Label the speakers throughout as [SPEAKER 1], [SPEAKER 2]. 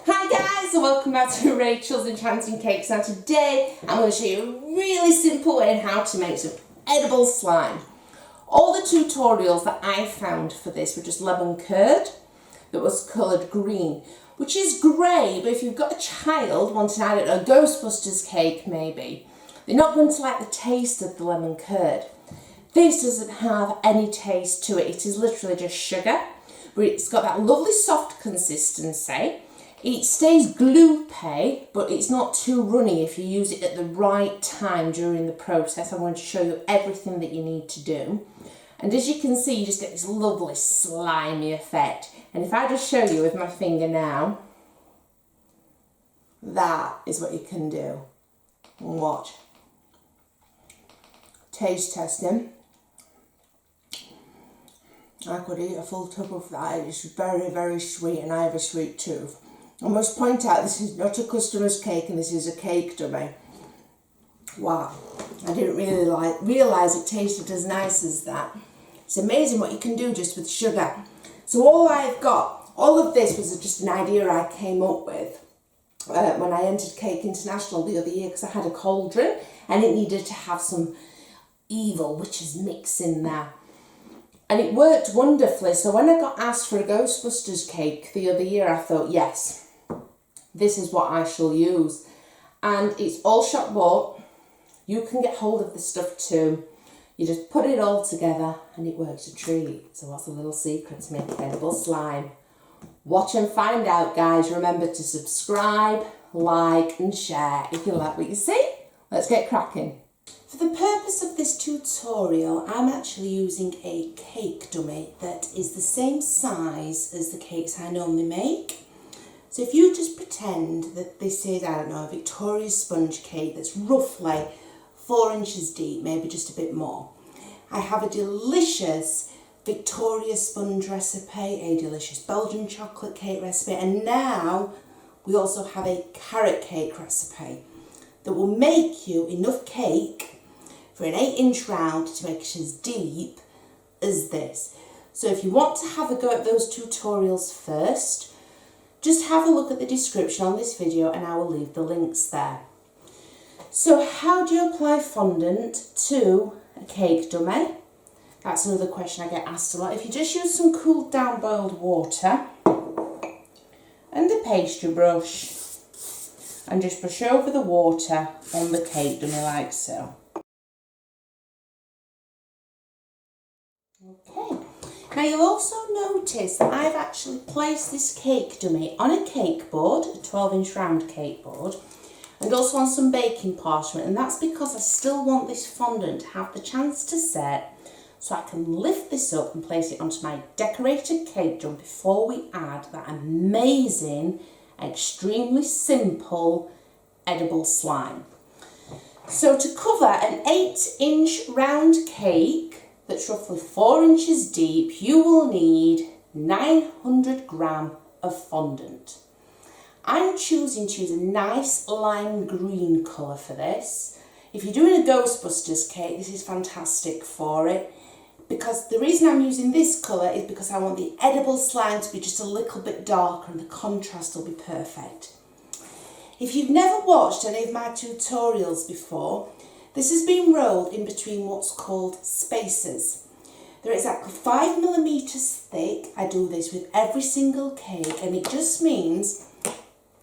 [SPEAKER 1] Hi guys, and welcome back to Rachel's Enchanting Cakes. Now today I'm going to show you a really simple way on how to make some edible slime. All the tutorials that I found for this were just lemon curd that was coloured green, which is great, but if you've got a child wanting, I don't know, a Ghostbusters cake maybe, they're not going to like the taste of the lemon curd. This doesn't have any taste to it, it is literally just sugar, but it's got that lovely soft consistency. It stays gloopy, but it's not too runny if you use it at the right time during the process. I'm going to show you everything that you need to do. And as you can see, you just get this lovely slimy effect. And if I just show you with my finger now, that is what you can do. And watch. Taste testing. I could eat a full tub of that. It's very, very sweet and I have a sweet tooth. I must point out this is not a customer's cake and this is a cake dummy. Wow, I didn't really realise it tasted as nice as that. It's amazing what you can do just with sugar. So all of this was just an idea I came up with when I entered Cake International the other year because I had a cauldron and it needed to have some evil witches mix in there. And it worked wonderfully. So when I got asked for a Ghostbusters cake the other year, I thought, yes, this is what I shall use. And it's all shop bought. You can get hold of this stuff too. You just put it all together and it works a treat. So what's a little secret to make edible slime? Watch and find out, guys. Remember to subscribe, like and share if you like what you see. Let's get cracking. For the purpose of this tutorial, I'm actually using a cake dummy that is the same size as the cakes I normally make. So if you just pretend that this is, I don't know, a Victoria sponge cake that's roughly 4 inches deep, maybe just a bit more. I have a delicious Victoria sponge recipe, a delicious Belgian chocolate cake recipe, and now we also have a carrot cake recipe that will make you enough cake for an 8-inch round to make it as deep as this. So if you want to have a go at those tutorials first, just have a look at the description on this video and I will leave the links there. So how do you apply fondant to a cake dummy? That's another question I get asked a lot. If you just use some cooled down boiled water and a pastry brush and just brush over the water on the cake dummy like so. Okay. Now you'll also notice that I've actually placed this cake dummy on a cake board, a 12-inch round cake board, and also on some baking parchment, and that's because I still want this fondant to have the chance to set, so I can lift this up and place it onto my decorated cake drum before we add that amazing, extremely simple edible slime. So to cover an 8-inch round cake that's roughly 4 inches deep, you will need 900 grams of fondant. I'm choosing to use a nice lime green colour for this. If you're doing a Ghostbusters cake, this is fantastic for it. Because the reason I'm using this colour is because I want the edible slime to be just a little bit darker and the contrast will be perfect. If you've never watched any of my tutorials before, this has been rolled in between what's called spacers. They're exactly 5mm thick. I do this with every single cake and it just means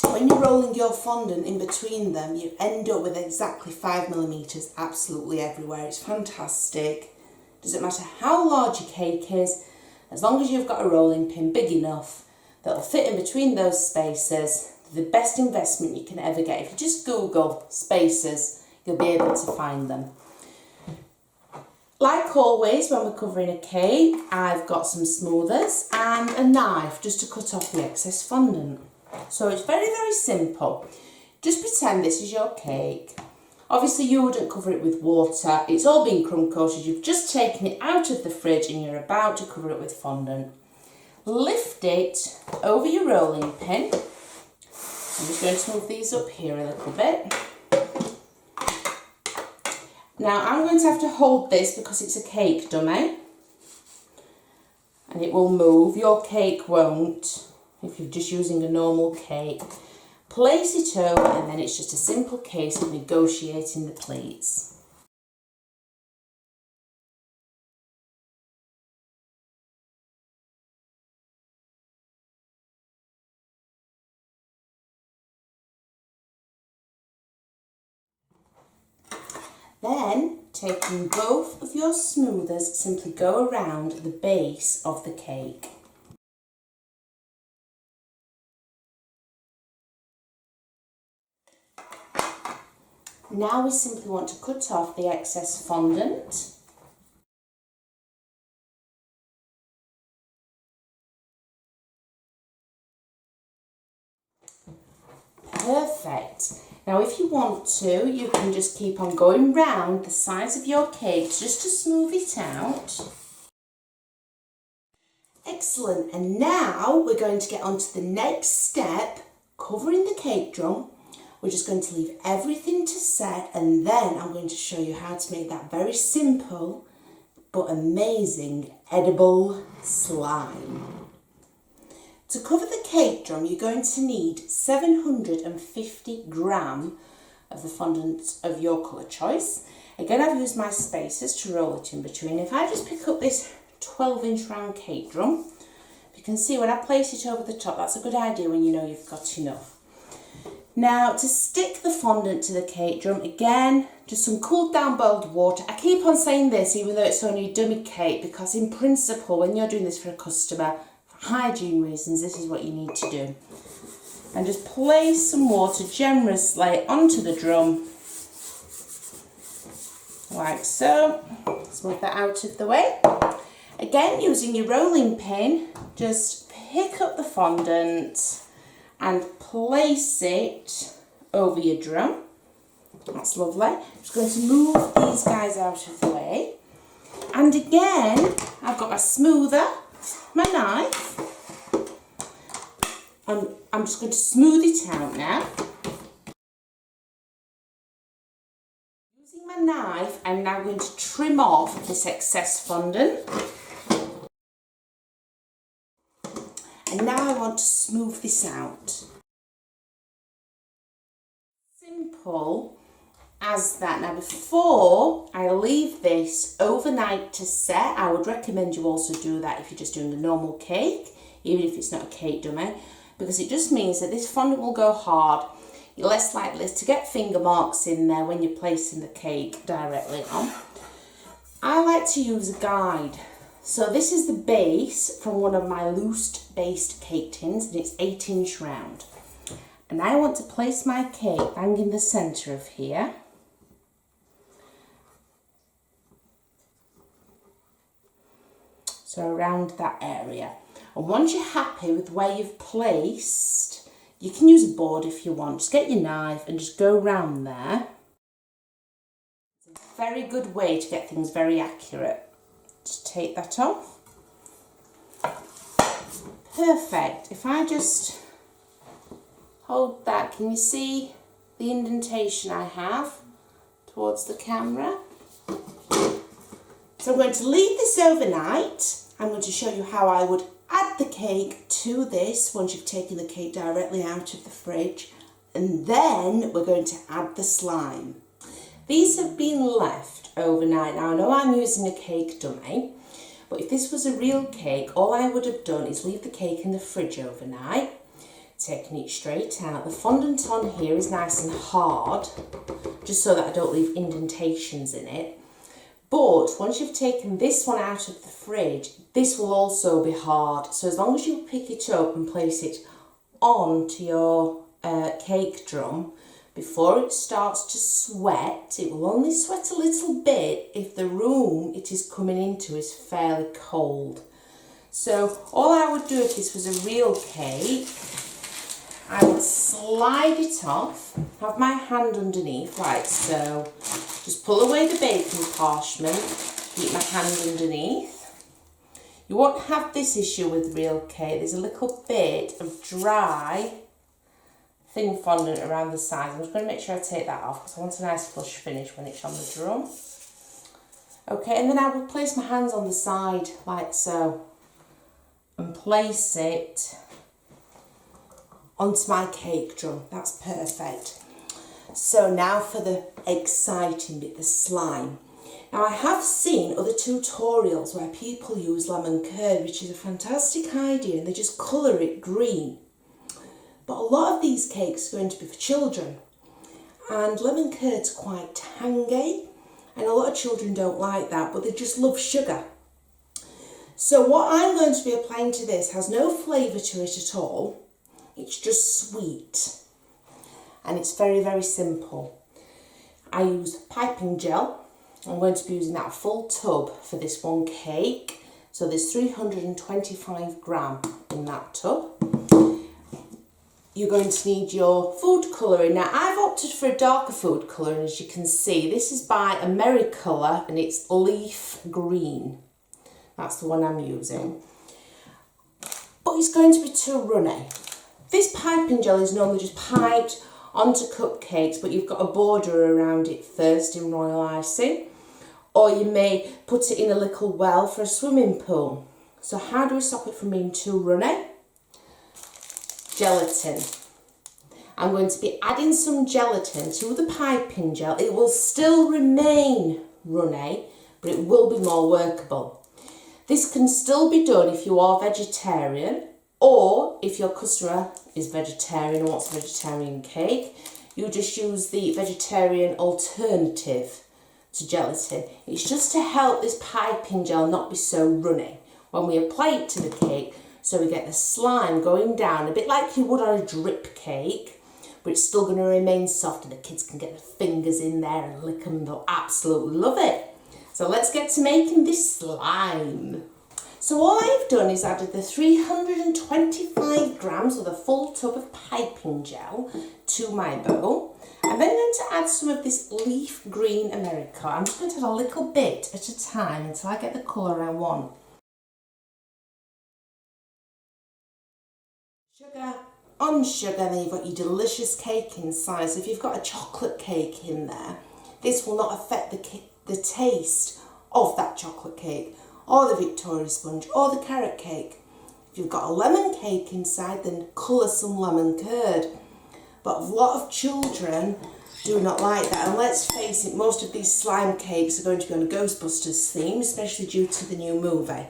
[SPEAKER 1] when you're rolling your fondant in between them, you end up with exactly 5mm absolutely everywhere. It's fantastic. Doesn't matter how large your cake is, as long as you've got a rolling pin big enough that'll fit in between those spacers, the best investment you can ever get. If you just Google spacers, you'll be able to find them. Like always, when we're covering a cake, I've got some smoothers and a knife just to cut off the excess fondant. So it's very, very simple. Just pretend this is your cake. Obviously you wouldn't cover it with water. It's all been crumb coated. You've just taken it out of the fridge and you're about to cover it with fondant. Lift it over your rolling pin. I'm just going to move these up here a little bit. Now I'm going to have to hold this because it's a cake dummy and it will move. Your cake won't.
[SPEAKER 2] if you're just using a normal cake. Place it over and then it's just a simple case of negotiating the pleats. Then, taking both of your smoothers, simply go around the base of the cake. Now we simply want to cut off the excess fondant. Perfect. Now if you want to, you can just keep on going round the sides of your cakes just to smooth it out. Excellent. And now we're going to get on to the next step, covering the cake drum. We're just going to leave everything to set, and then I'm going to show you how to make that very simple but amazing edible slime. To cover the cake drum, you're going to need 750 gram of the fondant of your colour choice. Again, I've used my spacers to roll it in between. If I just pick up this 12-inch round cake drum, you can see when I place it over the top, that's a good idea when you know you've got enough. Now, to stick the fondant to the cake drum, again, just some cooled down boiled water. I keep on saying this even though it's only a dummy cake, because in principle, when you're doing this for a customer, hygiene reasons, this is what you need to do. And just place some water generously onto the drum, like so. Smooth that out of the way. Again, using your rolling pin, just pick up the fondant and place it over your drum. That's lovely. I'm just going to move these guys out of the way. And again, I've got my smoother, my knife. I'm just going to smooth it out now. Using my knife, I'm now going to trim off this excess fondant. And now I want to smooth this out. Simple as that. Now before I leave this overnight to set, I would recommend you also do that if you're just doing a normal cake, even if it's not a cake dummy, because it just means that this fondant will go hard. You're less likely to get finger marks in there when you're placing the cake directly on. I like to use a guide. So this is the base from one of my loose based cake tins, and it's 8-inch round. And I want to place my cake bang in the centre of here. So around that area. And once you're happy with where you've placed, you can use a board if you want. Just get your knife and just go round there. It's a very good way to get things very accurate. Just take that off. Perfect. If I just hold that, can you see the indentation I have towards the camera? So I'm going to leave this overnight. I'm going to show you how I would add the cake to this once you've taken the cake directly out of the fridge. And then we're going to add the slime. These have been left overnight. Now I know I'm using a cake dummy, but if this was a real cake, all I would have done is leave the cake in the fridge overnight, taking it straight out. The fondant on here is nice and hard, just so that I don't leave indentations in it. But once you've taken this one out of the fridge, this will also be hard. So as long as you pick it up and place it onto your cake drum, before it starts to sweat, it will only sweat a little bit if the room it is coming into is fairly cold. So all I would do if this was a real cake, I would slide it off, have my hand underneath like so, just pull away the baking parchment, keep my hand underneath. You won't have this issue with real cake. There's a little bit of dry thin fondant around the sides. I'm just going to make sure I take that off because I want a nice flush finish when it's on the drum. Okay, and then I will place my hands on the side like so and place it onto my cake drum. That's perfect. So now for the exciting bit, the slime. Now I have seen other tutorials where people use lemon curd, which is a fantastic idea, and they just colour it green. But a lot of these cakes are going to be for children, and lemon curd's quite tangy, and a lot of children don't like that, but they just love sugar. So what I'm going to be applying to this has no flavour to it at all. It's just sweet, and it's very, very simple. I use piping gel. I'm going to be using that full tub for this one cake. So there's 325 gram in that tub. You're going to need your food colouring. Now I've opted for a darker food colour, and as you can see, this is by Americolour and it's leaf green. That's the one I'm using. But it's going to be too runny. This piping gel is normally just piped onto cupcakes, but you've got a border around it first in royal icing. Or you may put it in a little well for a swimming pool. So how do we stop it from being too runny? Gelatin. I'm going to be adding some gelatin to the piping gel. It will still remain runny, but it will be more workable. This can still be done if you are vegetarian, or if your customer is vegetarian and wants a vegetarian cake, you just use the vegetarian alternative to gelatin. It's just to help this piping gel not be so runny when we apply it to the cake, so we get the slime going down a bit like you would on a drip cake, but it's still going to remain soft and the kids can get their fingers in there and lick them. They'll absolutely love it. So let's get to making this slime. So all I've done is added the 325 grams of the full tub of piping gel to my bowl. I'm then going to add some of this leaf green America. I'm just going to add a little bit at a time until I get the colour I want. Sugar on sugar, then you've got your delicious cake inside. So if you've got a chocolate cake in there, this will not affect the taste of that chocolate cake, or the Victoria sponge, or the carrot cake. If you've got a lemon cake inside, then colour some lemon curd. But a lot of children do not like that. And let's face it, most of these slime cakes are going to be on a Ghostbusters theme, especially due to the new movie.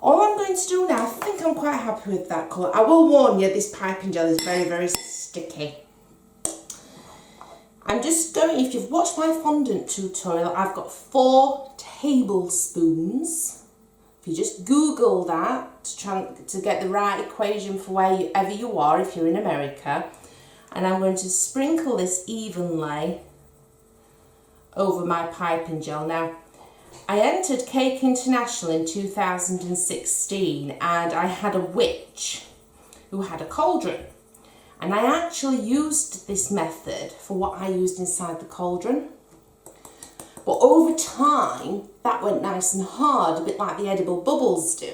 [SPEAKER 2] All I'm going to do now, I think I'm quite happy with that colour. I will warn you, this piping gel is very, very sticky. I'm just going, if you've watched my fondant tutorial, I've got 4 tablespoons. If you just Google that to get the right equation for wherever you are, if you're in America. And I'm going to sprinkle this evenly over my piping gel. Now, I entered Cake International in 2016 and I had a witch who had a cauldron. And I actually used this method for what I used inside the cauldron. But over time, that went nice and hard, a bit like the edible bubbles do.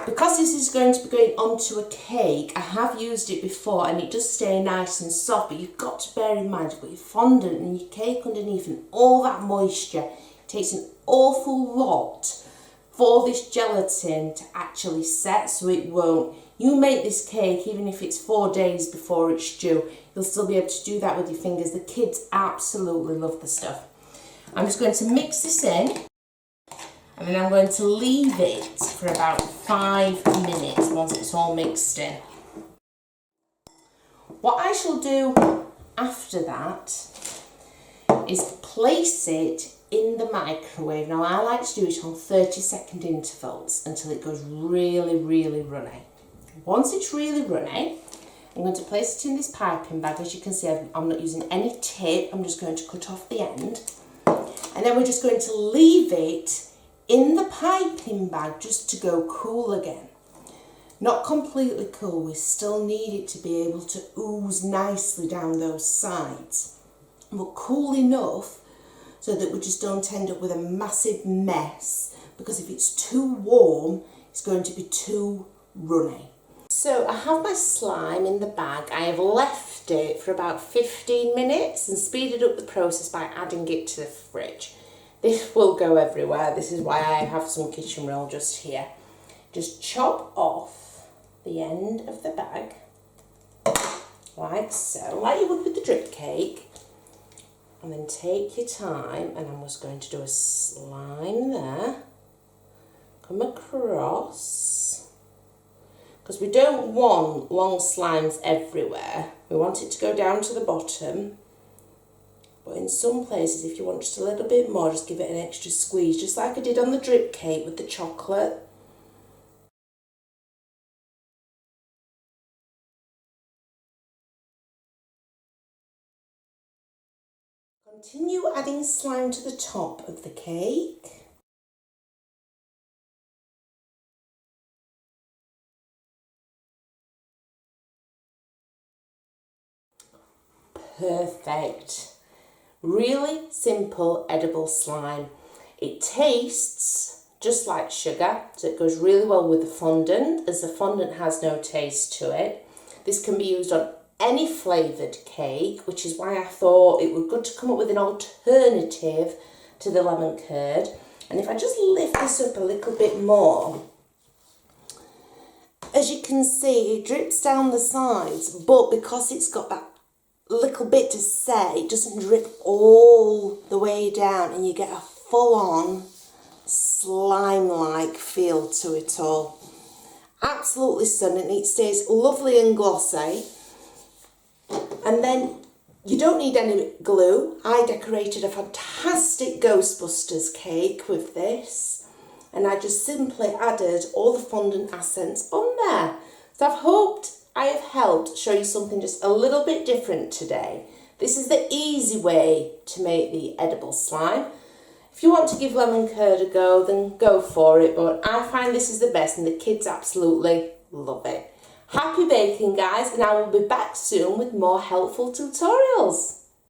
[SPEAKER 2] Because this is going to be going onto a cake, I have used it before and it does stay nice and soft, but you've got to bear in mind you've got your fondant and your cake underneath and all that moisture. It takes an awful lot for this gelatin to actually set, so it won't. You make this cake, even if it's 4 days before it's due, you'll still be able to do that with your fingers. The kids absolutely love the stuff. I'm just going to mix this in, and then I'm going to leave it for about 5 minutes once it's all mixed in. What I shall do after that is place it in the microwave. Now I like to do it on 30-second intervals until it goes really, really runny. Once it's really runny, I'm going to place it in this piping bag. As you can see, I'm not using any tape. I'm just going to cut off the end. And then we're just going to leave it in the piping bag just to go cool again. Not completely cool, we still need it to be able to ooze nicely down those sides. But cool enough so that we just don't end up with a massive mess, because if it's too warm, it's going to be too runny. So I have my slime in the bag. I have left it for about 15 minutes and speeded up the process by adding it to the fridge. This will go everywhere. This is why I have some kitchen roll just here. Just chop off the end of the bag like so, like you would with the drip cake. And then take your time, and I'm just going to do a slime there. Come across. Because we don't want long slimes everywhere. We want it to go down to the bottom. But in some places, if you want just a little bit more, just give it an extra squeeze, just like I did on the drip cake with the chocolate. Continue adding slime to the top of the cake. Perfect. Really simple edible slime. It tastes just like sugar, so it goes really well with the fondant, as the fondant has no taste to it. This can be used on any flavoured cake, which is why I thought it would be good to come up with an alternative to the lemon curd. And if I just lift this up a little bit more, as you can see, it drips down the sides, but because it's got that little bit to set, it doesn't drip all the way down, and you get a full-on slime-like feel to it all. Absolutely stunning. It stays lovely and glossy. And then you don't need any glue. I decorated a fantastic Ghostbusters cake with this, and I just simply added all the fondant accents on there. So I've hoped I have helped show you something just a little bit different today. This is the easy way to make the edible slime. If you want to give lemon curd a go, then go for it, but I find this is the best and the kids absolutely love it. Happy baking, guys, and I will be back soon with more helpful tutorials.